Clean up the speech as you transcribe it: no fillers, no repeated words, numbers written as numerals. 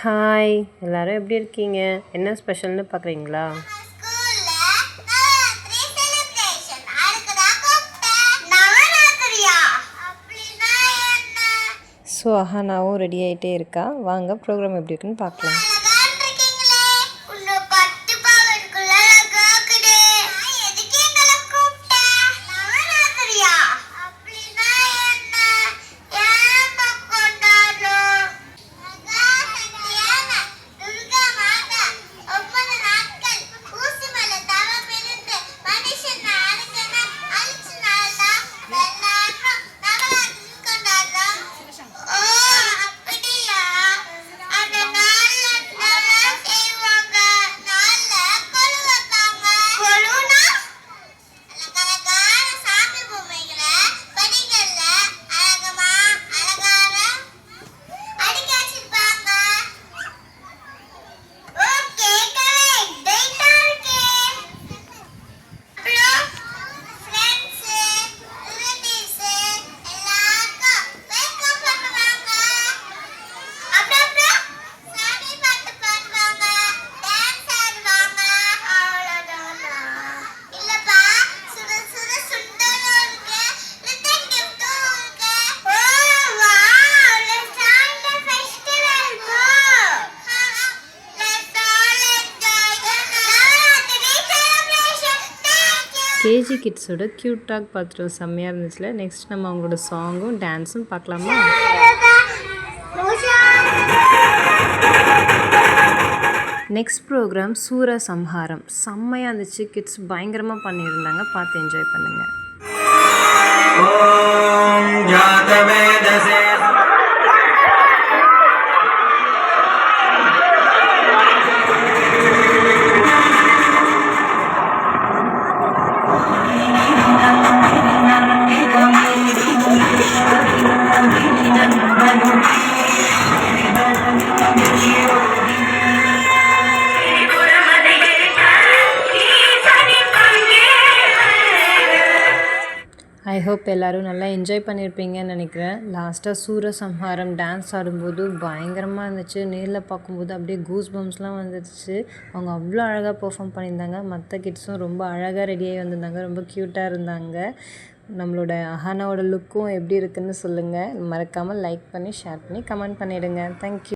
Hi எல்லோரும் எப்படி இருக்கீங்க? என்ன ஸ்பெஷல்னு பார்க்குறீங்களா? ஸோ அஹானாவும் ரெடி ஆகிட்டே இருக்கா. வாங்க ப்ரோக்ராம் எப்படி இருக்குன்னு பார்க்கலாம். கேஜி கிட்ஸோட க்யூட் டாக் பார்த்துட்டு செம்மையாக இருந்துச்சுல. நெக்ஸ்ட் நம்ம அவங்களோட சாங்கும் டான்ஸும் பார்க்கலாமா? நெக்ஸ்ட் ப்ரோக்ராம் சூரசம்ஹாரம் செம்மையாக இருந்துச்சு. கிட்ஸ் பயங்கரமாக பண்ணியிருந்தாங்க. பார்த்து என்ஜாய் பண்ணுங்கள். ஐ ஹோப் எல்லோரும் நல்லா என்ஜாய் பண்ணியிருப்பீங்கன்னு நினைக்கிறேன். லாஸ்ட்டாக சூரசம்ஹாரம் டான்ஸ் ஆடும்போது பயங்கரமாக இருந்துச்சு. நேரில் பார்க்கும்போது அப்படியே கூஸ் பம்ப்ஸ்லாம் வந்துடுச்சு. அவங்க அவ்வளோ அழகாக பெர்ஃபார்ம் பண்ணியிருந்தாங்க. மற்ற கிட்ஸும் ரொம்ப அழகாக ரெடியாகி வந்திருந்தாங்க. ரொம்ப க்யூட்டாக இருந்தாங்க. நம்மளோட அஹானாவோட லுக்கும் எப்படி இருக்குதுன்னு சொல்லுங்கள். மறக்காமல் லைக் பண்ணி ஷேர் பண்ணி கமெண்ட் பண்ணிவிடுங்க. தேங்க்யூ.